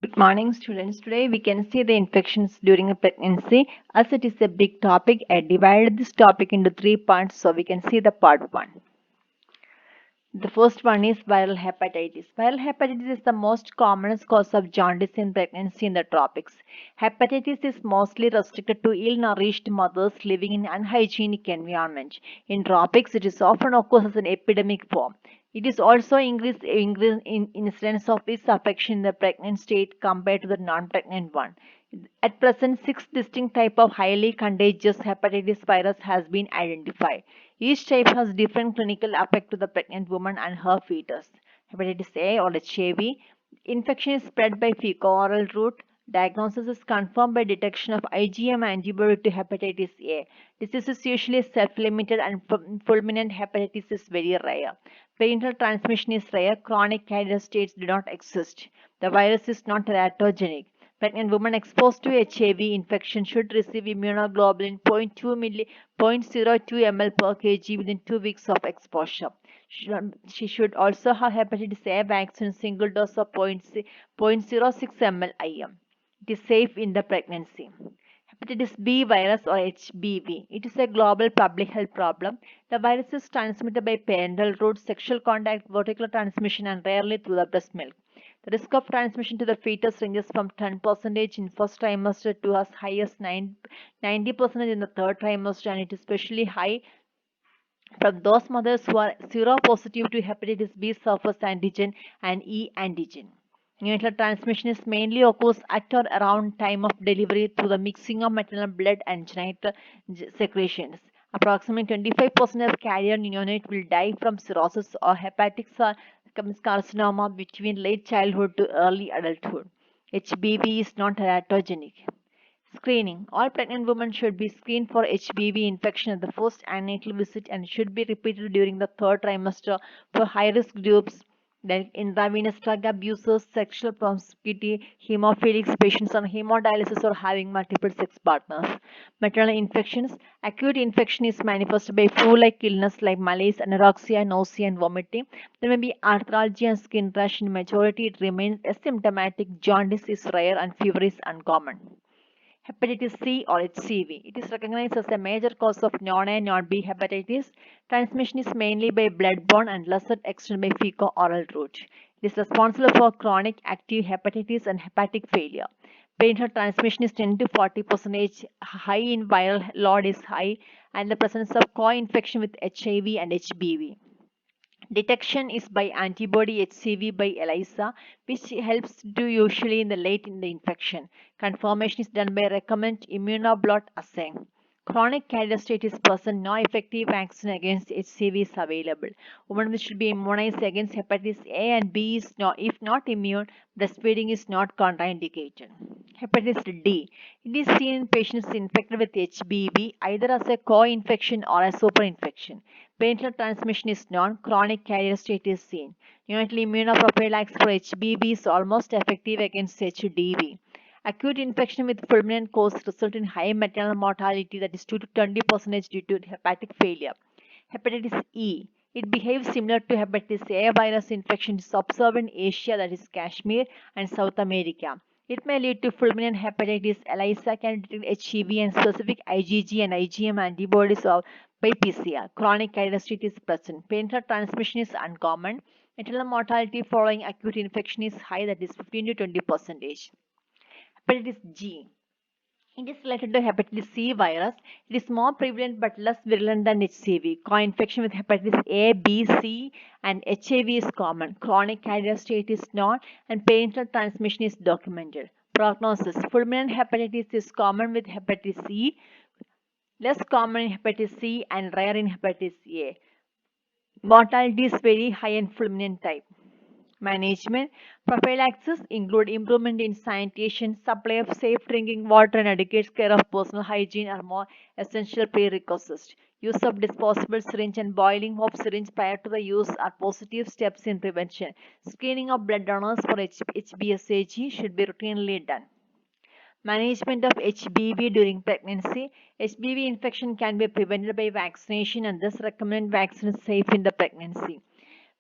Good morning, students. Today we can see the infections during a pregnancy. As it is a big topic, I divided this topic into three parts so we can see the part one. The first one is viral hepatitis. Viral hepatitis is the most commonest cause of jaundice in pregnancy in the tropics. Hepatitis is mostly restricted to ill-nourished mothers living in unhygienic environment. In tropics, it is often occurs as an epidemic form. It is also increased in incidence of its affection in the pregnant state compared to the non-pregnant one. At present, six distinct types of highly contagious hepatitis virus has been identified. Each type has different clinical effect to the pregnant woman and her fetus. Hepatitis A or HIV. Infection is spread by fecal-oral route. Diagnosis is confirmed by detection of IgM antibody to hepatitis A. Disease is usually self-limited and fulminant hepatitis is very rare. Parental transmission is rare. Chronic carrier states do not exist. The virus is not teratogenic. Pregnant women exposed to HIV infection should receive immunoglobulin 0.02 ml per kg within 2 weeks of exposure. She should also have hepatitis A vaccine single dose of 0.06 ml IM. It is safe in the pregnancy. Hepatitis B virus or HBV. It is a global public health problem. The virus is transmitted by parental route, sexual contact, vertical transmission, and rarely through the breast milk. The risk of transmission to the fetus ranges from 10% in first trimester to as high as 90% in the third trimester, and it is especially high from those mothers who are seropositive to hepatitis B surface antigen and E antigen. Neonatal transmission is mainly occurs at or around time of delivery through the mixing of maternal blood and genital secretions. Approximately 25% of carrier neonate will die from cirrhosis or hepatic carcinoma between late childhood to early adulthood. HBV is not teratogenic. Screening. All pregnant women should be screened for HBV infection at the first antenatal visit and should be repeated during the third trimester for high-risk groups like intravenous drug abusers, sexual promiscuity, hemophilics, patients on hemodialysis or having multiple sex partners. Maternal infections. Acute infection is manifested by flu-like illness like malaise, anorexia, nausea and vomiting. There may be arthralgia and skin rash. In majority, it remains asymptomatic. Jaundice is rare and fever is uncommon. Hepatitis C or HCV. It is recognized as a major cause of non-A and non-B hepatitis. Transmission is mainly by bloodborne and lesser extent by fecal-oral route. It is responsible for chronic active hepatitis and hepatic failure. Parental transmission is 10 to 40%. High in viral load is high, and the presence of co-infection with HIV and HBV. Detection is by antibody HCV by ELISA, which helps to usually in the late in the infection. Confirmation is done by recombinant immunoblot assay. Chronic carrier state is present, no effective vaccine against HCV is available. Women should be immunized against hepatitis A and B is not, if not immune, breastfeeding is not contraindicated. Hepatitis D. It is seen in patients infected with HBV either as a co-infection or a superinfection. Parental transmission is known, chronic carrier state is seen. Neonatal immunoprophylaxis for HBV is almost effective against HDV. Acute infection with fulminant cause result in high maternal mortality that is 2 to 20% due to hepatic failure. Hepatitis E. It behaves similar to hepatitis A virus infection is observed in Asia, that is Kashmir, and South America. It may lead to fulminant hepatitis. ELISA can detect HEV and specific IgG and IgM antibodies by PCR. Chronic carrier state is present. Parental transmission is uncommon. Maternal mortality following acute infection is high, that is 15 to 20%. Hepatitis G. It is related to hepatitis C virus. It is more prevalent but less virulent than HCV. Co-infection with hepatitis A, B, C, and HIV is common. Chronic carrier state is known, and parental transmission is documented. Prognosis: fulminant hepatitis is common with hepatitis C, less common in hepatitis C, and rare in hepatitis A. Mortality is very high in fulminant type. Management prophylaxis include improvement in sanitation, supply of safe drinking water, and adequate care of personal hygiene are more essential prerequisites. Use of disposable syringe and boiling of syringe prior to the use are positive steps in prevention. Screening of blood donors for HBsAg should be routinely done. Management of HBV during pregnancy. HBV infection can be prevented by vaccination and thus recommended vaccine is safe in the pregnancy.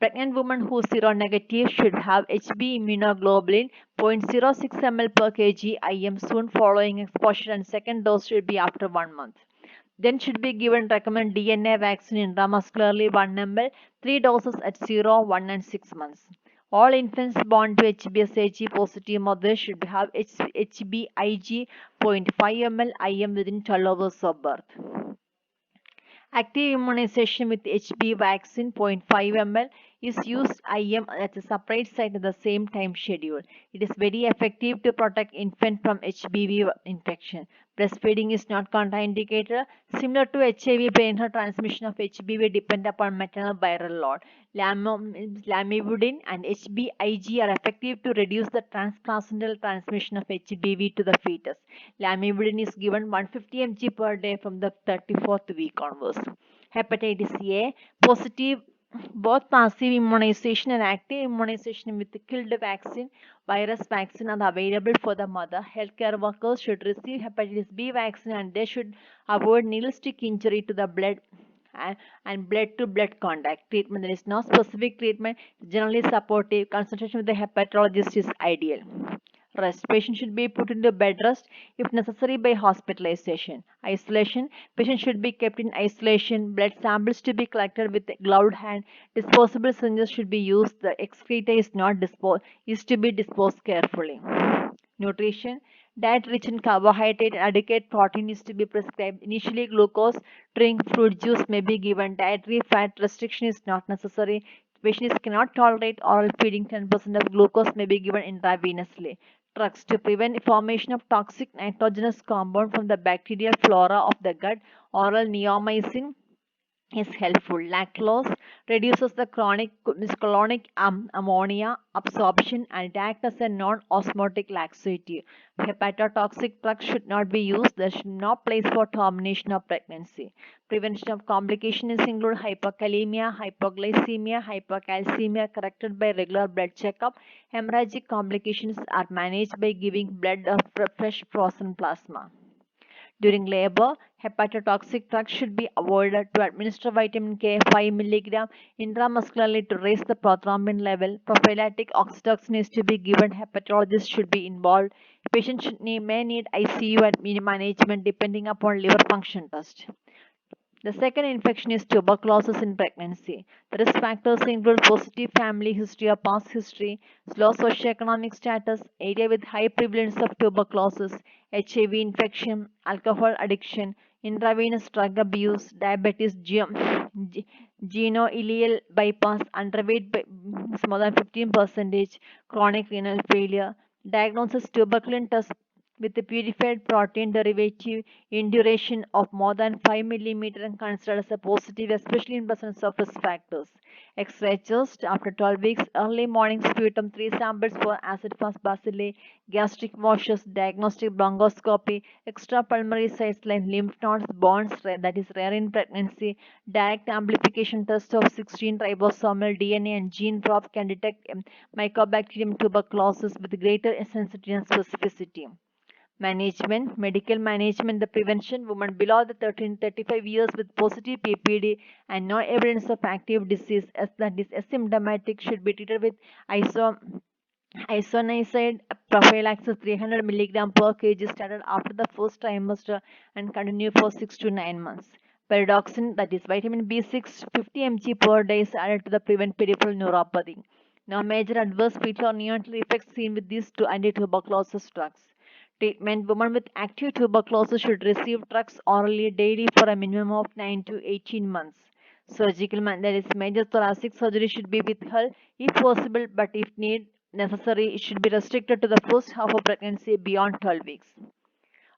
Pregnant woman who is seronegative should have HB immunoglobulin 0.06 ml per kg IM soon following exposure, and second dose should be after 1 month. Then should be given recommend DNA vaccine intramuscularly 1 ml, 3 doses at 0, 1 and 6 months. All infants born to HBsAg positive mothers should have HBIg 0.5 ml IM within 12 hours of birth. Active immunization with HB vaccine 0.5 ml is used IM at a separate site at the same time schedule. It is very effective to protect infant from HBV infection. Breastfeeding is not contraindicated. Similar to HIV, parental transmission of HBV depend upon maternal viral load. Lamivudine and HBIg are effective to reduce the transplacental transmission of HBV to the fetus. Lamivudine is given 150 mg per day from the 34th week onwards. Hepatitis A, positive both passive immunization and active immunization with the killed vaccine, virus vaccine are available for the mother. Healthcare workers should receive hepatitis B vaccine and they should avoid needle stick injury to the blood and blood to blood contact. Treatment, there is no specific treatment, generally supportive. Consultation with the hepatologist is ideal. Rest. Patient should be put into bed rest if necessary by hospitalization. Isolation. Patient should be kept in isolation. Blood samples to be collected with a gloved hand. Disposable syringes should be used. The excreta is to be disposed carefully. Nutrition. Diet rich in carbohydrate and adequate protein is to be prescribed. Initially, glucose, drink, fruit juice may be given. Dietary fat restriction is not necessary. Patients cannot tolerate oral feeding. 10% of glucose may be given intravenously. Drugs to prevent formation of toxic nitrogenous compound from the bacterial flora of the gut. Oral neomycin is helpful. Lactose reduces the colonic ammonia absorption and acts as a non-osmotic laxative. Hepatotoxic drugs should not be used. There should no place for termination of pregnancy. Prevention of complications include hyperkalemia, hypoglycemia, hypercalcemia corrected by regular blood checkup. Hemorrhagic complications are managed by giving blood of fresh frozen plasma. During labor, hepatotoxic drugs should be avoided. To administer vitamin K 5 mg intramuscularly to raise the prothrombin level. Prophylactic oxytocin is to be given. Hepatologist should be involved. Patient may need ICU and management depending upon liver function test. The second infection is tuberculosis in pregnancy. The risk factors include positive family history or past history, low socioeconomic status, area with high prevalence of tuberculosis, HIV infection, alcohol addiction, intravenous drug abuse, diabetes, genoileal bypass, underweight by more than 15%, chronic renal failure. Diagnosis tuberculin test with a purified protein derivative in duration of more than 5 mm and considered as a positive, especially in presence of risk factors. X-ray chest after 12 weeks, early morning sputum, 3 samples for acid-fast bacilli, gastric washes, diagnostic bronchoscopy, extrapulmonary sites like lymph nodes, bones, that is rare in pregnancy. Direct amplification test of 16 ribosomal DNA and gene probe can detect Mycobacterium tuberculosis with greater sensitivity and specificity. Management, medical management, the prevention, women below the 35 years with positive PPD and no evidence of active disease as that is asymptomatic should be treated with isoniazid prophylaxis 300 mg per kg started after the first trimester and continue for 6 to 9 months. Pyridoxine, that is vitamin B6, 50 mg per day is added to the prevent peripheral neuropathy. No major adverse fetal or neonatal effects seen with these two anti-tuberculosis drugs. Treatment, women with active tuberculosis should receive drugs orally daily for a minimum of 9 to 18 months. That is major thoracic surgery should be withheld if possible, but if necessary, it should be restricted to the first half of pregnancy beyond 12 weeks.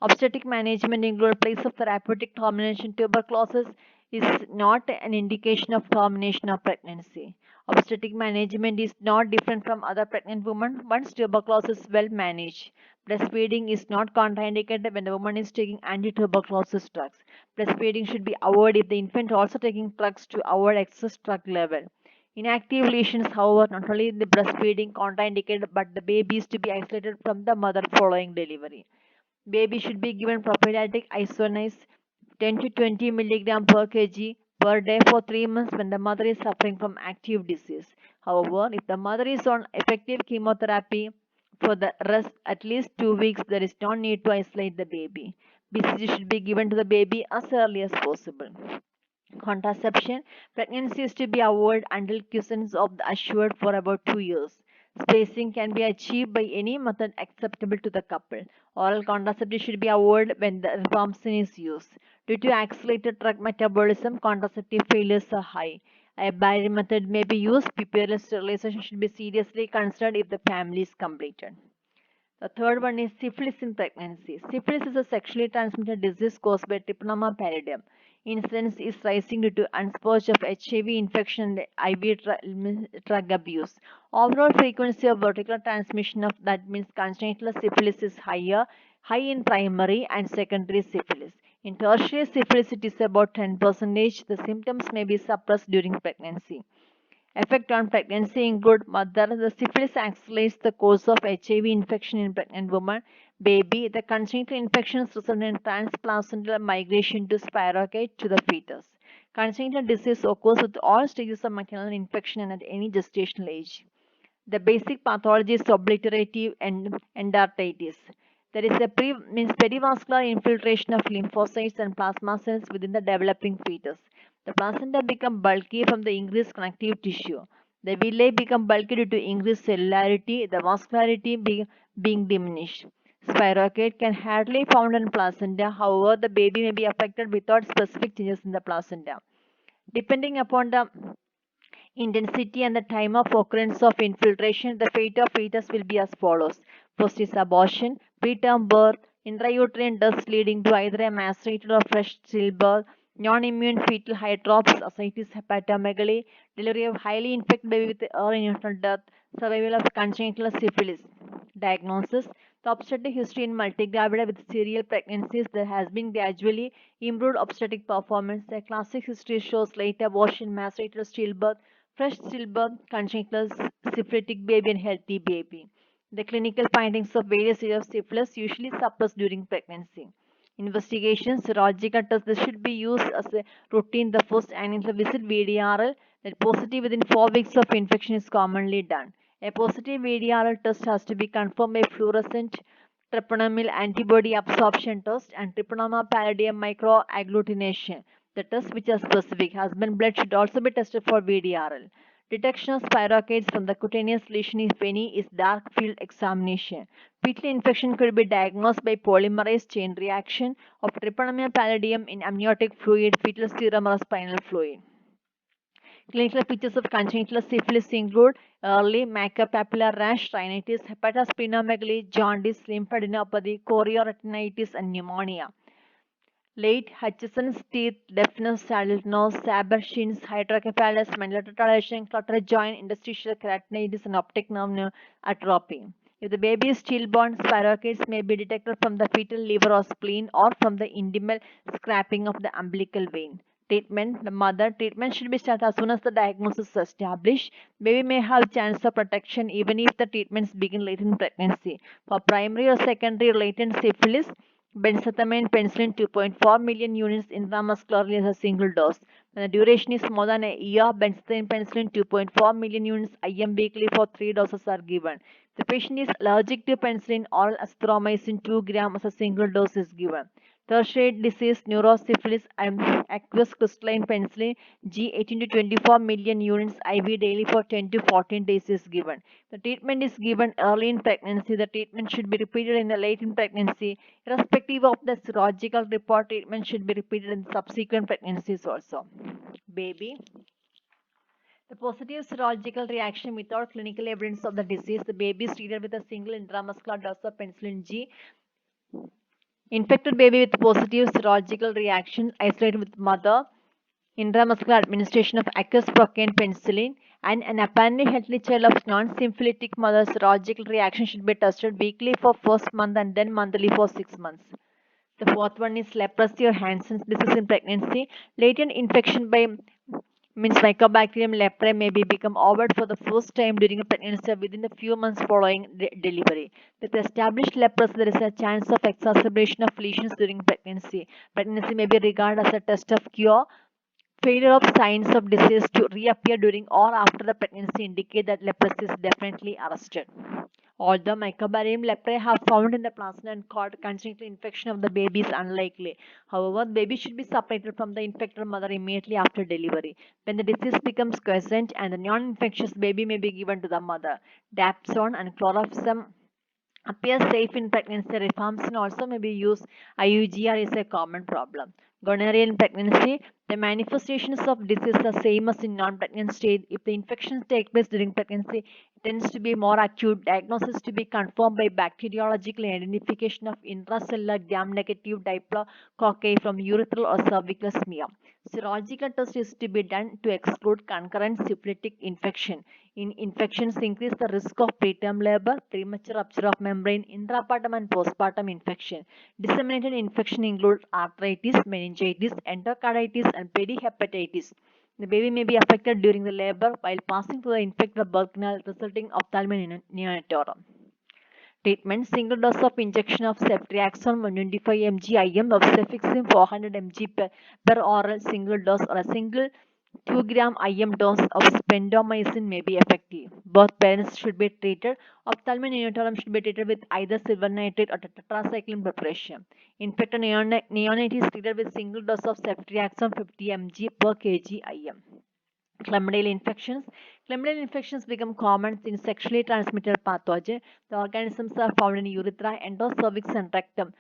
Obstetric management includes place of therapeutic termination. Tuberculosis is not an indication of termination of pregnancy. Obstetric management is not different from other pregnant women once tuberculosis is well managed. Breastfeeding is not contraindicated when the woman is taking anti-tuberculosis drugs. Breastfeeding should be avoided if the infant also taking drugs to avoid excess drug level. Inactive lesions, however, not only the breastfeeding contraindicated, but the baby is to be isolated from the mother following delivery. Baby should be given prophylactic isoniazid 10 to 20 mg per kg per day for 3 months when the mother is suffering from active disease. However, if the mother is on effective chemotherapy for the rest at least 2 weeks, there is no need to isolate the baby. BCG should be given to the baby as early as possible. Contraception. Pregnancy is to be avoided until quiescence of the assured for about 2 years. Spacing can be achieved by any method acceptable to the couple. Oral contraceptive should be avoided when the rifampicin is used. Due to accelerated drug metabolism, contraceptive failures are high. A barrier method may be used. Pupillary sterilization should be seriously considered if the family is completed. The third one is syphilis in pregnancy. Syphilis is a sexually transmitted disease caused by Treponema pallidum. Incidence is rising due to unspurge of HIV infection and IV drug abuse. Overall frequency of vertical transmission of that means congenital syphilis is high in primary and secondary syphilis. In tertiary syphilis, it is about 10%. The symptoms may be suppressed during pregnancy. Effect on pregnancy include mother. The syphilis accelerates the course of HIV infection in pregnant woman. Baby. The congenital infections result in transplacental migration to spirochete to the fetus. Congenital disease occurs with all stages of maternal infection and at any gestational age. The basic pathology is obliterative endarteritis. There is a perivascular infiltration of lymphocytes and plasma cells within the developing fetus. The placenta becomes bulky from the increased connective tissue. The villi become bulky due to increased cellularity, the vascularity being diminished. Spirochete can hardly found in placenta. However, the baby may be affected without specific changes in the placenta. Depending upon the intensity and the time of occurrence of infiltration, the fate of fetus will be as follows. First is abortion, preterm birth, intrauterine deaths leading to either a macerated or fresh stillbirth, non-immune fetal hydrops, ascites hepatomegaly, delivery of highly infected baby with early neonatal death, survival of congenital syphilis. Diagnosis. The obstetric history in multigravida with serial pregnancies, there has been gradually improved obstetric performance. The classic history shows late abortion, macerated stillbirth, fresh stillbirth, congenital syphilitic baby and healthy baby. The clinical findings of various stages of syphilis usually suppressed during pregnancy. Investigation, serological tests, this should be used as a routine. The first antenatal visit, VDRL, that positive within 4 weeks of infection is commonly done. A positive VDRL test has to be confirmed by fluorescent treponema antibody absorption test and Treponema pallidum microagglutination. The test which are specific. Husband blood should also be tested for VDRL. Detection of spirochetes from the cutaneous lesion, if any, is dark field examination. Fetal infection could be diagnosed by polymerase chain reaction of Treponema pallidum in amniotic fluid, fetal serum or spinal fluid. Clinical features of congenital syphilis include early macropapillar rash, rhinitis, hepatosplenomegaly, jaundice, lymphadenopathy, chorioretinitis, and pneumonia. Late Hutchinson's teeth, deafness, saddle nose, Saber-Shins, hydrocephalus, mental retardation, clutter joint, interstitial keratinitis, and optic nerve atrophy. If the baby is stillborn, spirochetes may be detected from the fetal liver or spleen or from the intimal scraping of the umbilical vein. Treatment. The mother treatment should be started as soon as the diagnosis is established. Baby may have chance of protection even if the treatments begin late in pregnancy. For primary or secondary latent syphilis, benzethamine penicillin 2.4 million units intramuscularly as a single dose. When the duration is more than a year, benzethamine penicillin 2.4 million units IM weekly for 3 doses are given. If the patient is allergic to penicillin, oral azithromycin 2 grams as a single dose is given. Tertiary disease, neurosyphilis, aqueous crystalline penicillin G 18 to 24 million units IV daily for 10 to 14 days is given. The treatment is given early in pregnancy. The treatment should be repeated in the late in pregnancy. Irrespective of the serological report, treatment should be repeated in subsequent pregnancies also. Baby. The positive serological reaction without clinical evidence of the disease, the baby is treated with a single intramuscular dose of penicillin G. Infected baby with positive serological reaction isolated with mother, intramuscular administration of aqueous procaine penicillin, and an apparently healthy child of non-syphilitic mother, serological reaction should be tested weekly for first month and then monthly for 6 months. The fourth one is leprosy or Hansen's disease in pregnancy. Latent infection by Mycobacterium leprae may be become overt for the first time during a pregnancy within a few months following delivery. With established leprosy, there is a chance of exacerbation of lesions during pregnancy. Pregnancy may be regarded as a test of cure Failure of signs of disease to reappear during or after the pregnancy indicate that leprosy is definitely arrested. Although Mycobacterium leprae have found in the placenta and cord, congenital infection of the baby is unlikely. However, the baby should be separated from the infected mother immediately after delivery. When the disease becomes quiescent and the non-infectious baby may be given to the mother. Dapsone and chlorpheniramine appears safe in pregnancy. Rifampicin also may be used. IUGR is a common problem. Gonorrhea in pregnancy. The manifestations of disease are same as in non-pregnant state. If the infections take place during pregnancy, it tends to be more acute. Diagnosis to be confirmed by bacteriological identification of intracellular gram-negative diplococci from urethral or cervical smear. Serological test is to be done to exclude concurrent syphilitic infection. Infections increase the risk of preterm labor, premature rupture of membrane, intrapartum and postpartum infection. Disseminated infection include arthritis, meningitis, endocarditis, and pedihepatitis. The baby may be affected during the labor while passing through the infected birth canal, resulting ophthalmic neonatorum. Treatment: single dose of injection of ceftriaxone 125 mg IM of cefixime 400 mg per oral single dose or a single 2-gram IM dose of spendomycin may be effective. Both parents should be treated. Ophthalmic neonatal should be treated with either silver nitrate or tetracycline preparation. Infected neonate is treated with single dose of ceftriaxone 50 mg per kg IM. Chlamydial infections. Chlamydial infections become common in sexually transmitted pathogen. The organisms are found in urethra, endocervix, and rectum.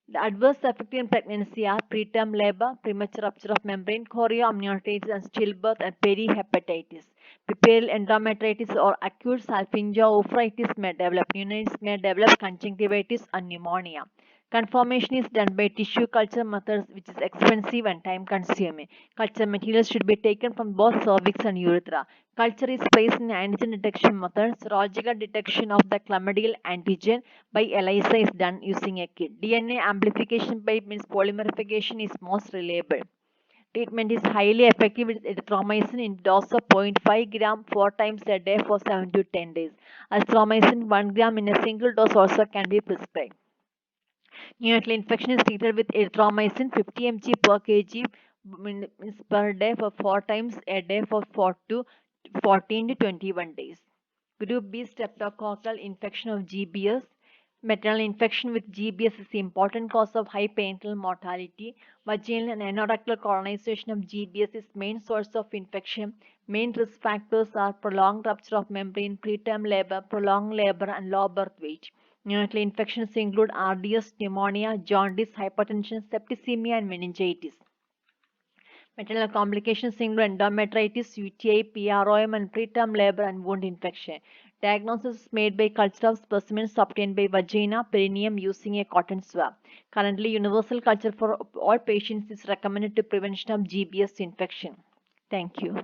The adverse effects in pregnancy are preterm labor, premature rupture of membrane, chorioamnionitis, and stillbirth, and perihepatitis. Puerperal endometritis or acute salpingo-oophorytis may develop. Neonates may develop conjunctivitis and pneumonia. Confirmation is done by tissue culture methods, which is expensive and time consuming. Culture materials should be taken from both cervix and urethra. Culture is placed in antigen detection method. Serological detection of the chlamydial antigen by ELISA is done using a kit. DNA amplification by means polymerification is most reliable. Treatment is highly effective with erythromycin in dose of 0.5 gram 4 times a day for 7 to 10 days. Azithromycin 1 gram in a single dose also can be prescribed. Neonatal infection is treated with erythromycin 50 mg per kg per day for 4 times a day for 14 to 21 days. Group B streptococcal infection of GBS. Maternal infection with GBS is the important cause of high parental mortality. Vaginal and anorectal colonization of GBS is main source of infection. Main risk factors are prolonged rupture of membrane, preterm labor, prolonged labor, and low birth weight. Neonatal infections include RDS, pneumonia, jaundice, hypertension, septicemia, and meningitis. Maternal complications include endometritis, UTI, PROM, and preterm labor and wound infection. Diagnosis is made by culture of specimens obtained by vagina, perineum using a cotton swab. Currently, universal culture for all patients is recommended to prevention of GBS infection. Thank you.